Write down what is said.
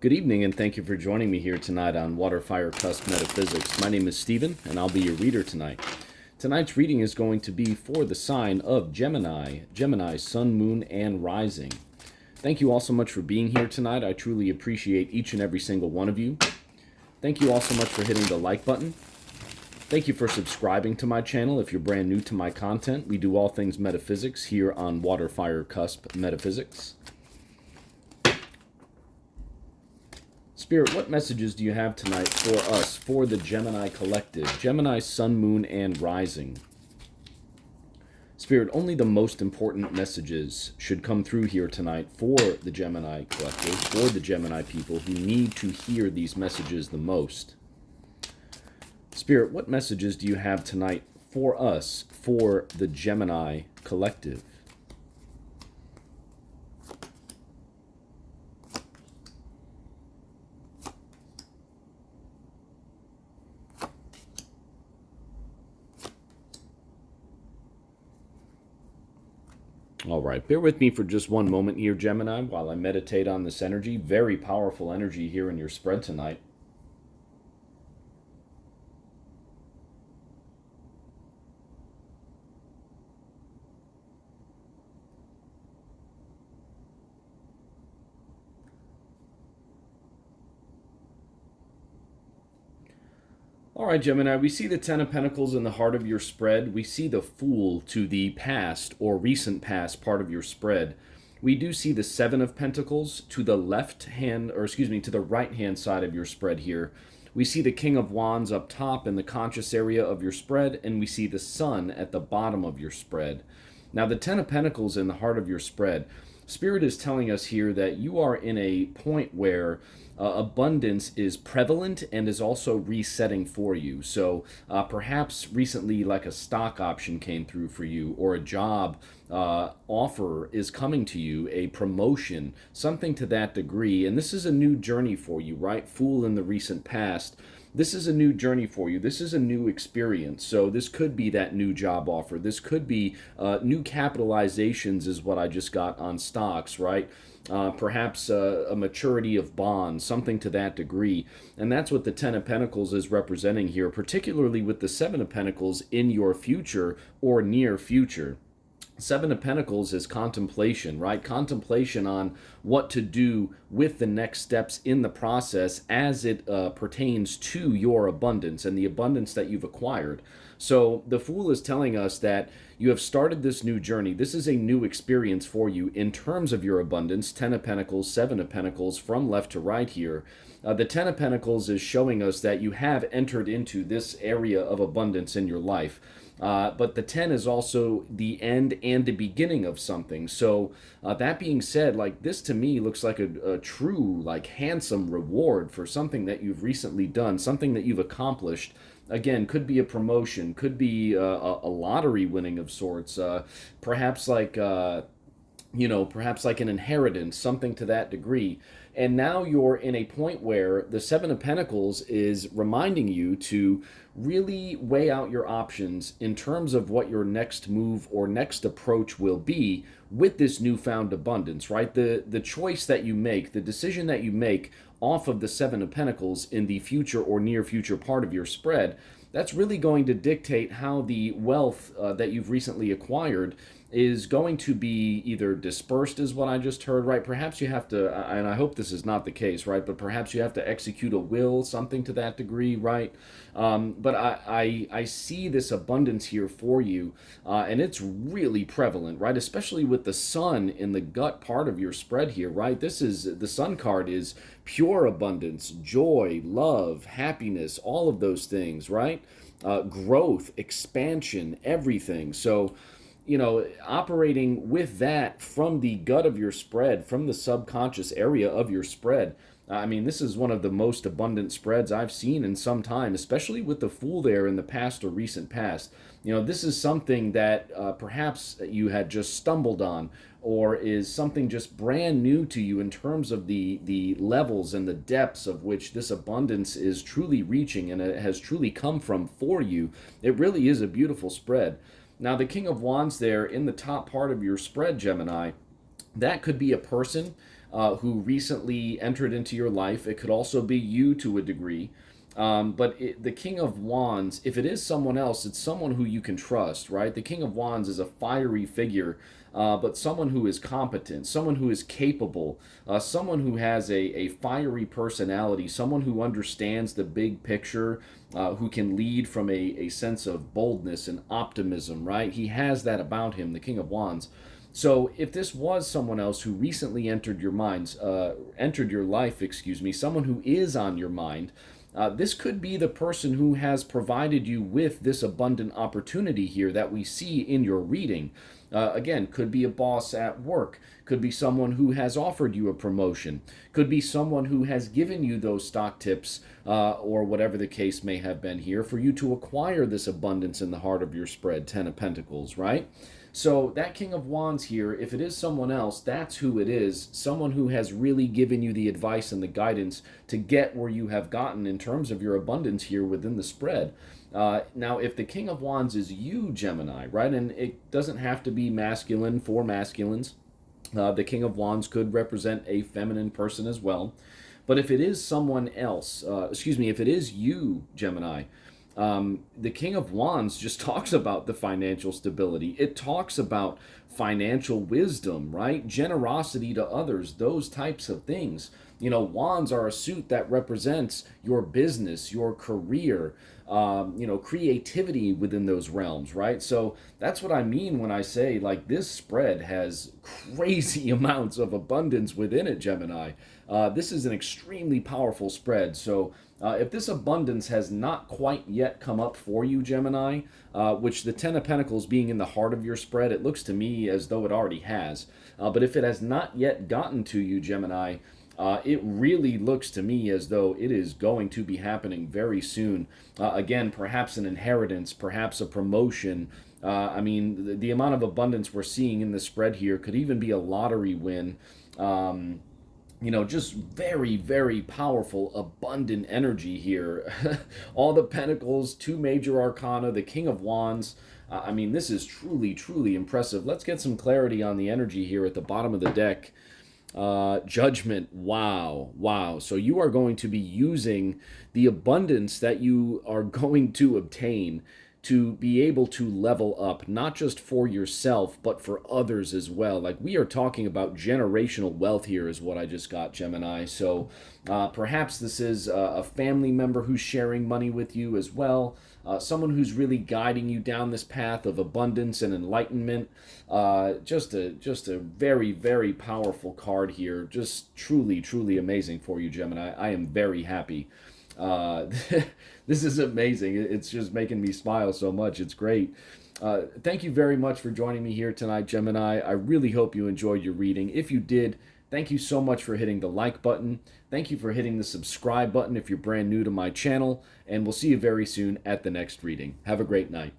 Good evening, and thank you for joining me here tonight on WATERFIRECUSP Metaphysics. My name is Stephen, and I'll be your reader tonight. Tonight's reading is going to be for the sign of Gemini, Sun, Moon, and Rising. Thank you all so much for being here tonight. I truly appreciate each and every single one of you. Thank you all so much for hitting the like button. Thank you for subscribing to my channel if you're brand new to my content. We do all things metaphysics here on WATERFIRECUSP Metaphysics. Spirit, what messages do you have tonight for us, for the Gemini collective? Gemini, Sun, Moon, and Rising. Spirit, only the most important messages should come through here tonight for the Gemini collective, for the Gemini people who need to hear these messages the most. Spirit, what messages do you have tonight for us, for the Gemini collective? All right, bear with me for just one moment here, Gemini, while I meditate on this energy. Very powerful energy here in your spread tonight. All right, Gemini, we see the Ten of Pentacles in the heart of your spread. We see the Fool to the past or recent past part of your spread. We do see the Seven of Pentacles to the left hand, or excuse me, to the right hand side of your spread here. We see the King of Wands up top in the conscious area of your spread, and we see the Sun at the bottom of your spread. Now, the Ten of Pentacles in the heart of your spread, Spirit is telling us here that you are in a point where abundance is prevalent and is also resetting for you. So perhaps recently like a stock option came through for you, or a job offer is coming to you, a promotion, something to that degree. And this is a new journey for you, right? Fool in the recent past. This is a new journey for you. This is a new experience. So this could be that new job offer. This could be new capitalizations is what I just got on stocks, right? Perhaps a maturity of bonds, something to that degree. And that's what the Ten of Pentacles is representing here, particularly with the Seven of Pentacles in your future or near future. Seven of Pentacles is contemplation, right? Contemplation on what to do with the next steps in the process as it pertains to your abundance and the abundance that you've acquired. So the Fool is telling us that you have started this new journey. This is a new experience for you in terms of your abundance. Ten of Pentacles, Seven of Pentacles from left to right here. The Ten of Pentacles is showing us that you have entered into this area of abundance in your life. But the 10 is also the end and the beginning of something. So that being said, like, this to me looks like a true, like, handsome reward for something that you've recently done, something that you've accomplished. Again, could be a promotion, could be a lottery winning of sorts, perhaps like perhaps like an inheritance, something to that degree. And now you're in a point where the Seven of Pentacles is reminding you to really weigh out your options in terms of what your next move or next approach will be with this newfound abundance, right? The choice that you make, the decision that you make off of the Seven of Pentacles in the future or near future part of your spread, that's really going to dictate how the wealth that you've recently acquired is going to be either dispersed, is what I just heard, right? Perhaps you have to, and I hope this is not the case, right? But perhaps you have to execute a will, something to that degree, right? But I see this abundance here for you, and it's really prevalent, right? Especially with the Sun in the gut part of your spread here, right? This is, the Sun card is pure abundance, joy, love, happiness, all of those things, right? Growth, expansion, everything. So, operating with that from the gut of your spread, from the subconscious area of your spread. I mean, this is one of the most abundant spreads I've seen in some time, especially with the Fool there in the past or recent past. This is something that perhaps you had just stumbled on, or is something just brand new to you in terms of the levels and the depths of which this abundance is truly reaching and it has truly come from for you. It really is a beautiful spread. Now, the King of Wands there in the top part of your spread, Gemini, that could be a person. who recently entered into your life. It could also be you to a degree. The King of Wands, if it is someone else, it's someone who you can trust, right? The King of Wands is a fiery figure, but someone who is competent, someone who is capable, someone who has a fiery personality, someone who understands the big picture, who can lead from a sense of boldness and optimism, right? He has that about him, the King of Wands. So if this was someone else who recently entered your entered your life, excuse me, someone who is on your mind, this could be the person who has provided you with this abundant opportunity here that we see in your reading. Again, could be a boss at work, could be someone who has offered you a promotion, could be someone who has given you those stock tips, or whatever the case may have been here for you to acquire this abundance in the heart of your spread, Ten of Pentacles, right? So that King of Wands here, if it is someone else, that's who it is. Someone who has really given you the advice and the guidance to get where you have gotten in terms of your abundance here within the spread. Now, if the King of Wands is you, Gemini, right, and it doesn't have to be masculine for masculines. The King of Wands could represent a feminine person as well. But if it is someone else, if it is you, Gemini, the King of Wands just talks about the financial stability. It talks about financial wisdom, right? Generosity to others, those types of things. Wands are a suit that represents your business, your career, creativity within those realms, right? So that's what I mean when I say, like, this spread has crazy amounts of abundance within it, Gemini. This is an extremely powerful spread. So if this abundance has not quite yet come up for you, Gemini, which the Ten of Pentacles being in the heart of your spread, it looks to me as though it already has. But if it has not yet gotten to you, Gemini, it really looks to me as though it is going to be happening very soon. Again, perhaps an inheritance, perhaps a promotion. The amount of abundance we're seeing in the spread here could even be a lottery win. Just very, very powerful, abundant energy here. All the pentacles, two major arcana, the King of Wands. This is truly, truly impressive. Let's get some clarity on the energy here at the bottom of the deck. Judgment. Wow. So you are going to be using the abundance that you are going to obtain to be able to level up, not just for yourself, but for others as well. Like, we are talking about generational wealth here is what I just got, Gemini. So perhaps this is a family member who's sharing money with you as well. Someone who's really guiding you down this path of abundance and enlightenment. Just a very, very powerful card here. Just truly, truly amazing for you, Gemini. I am very happy. This is amazing. It's just making me smile so much. It's great. Thank you very much for joining me here tonight, Gemini. I really hope you enjoyed your reading. If you did, thank you so much for hitting the like button. Thank you for hitting the subscribe button if you're brand new to my channel. And we'll see you very soon at the next reading. Have a great night.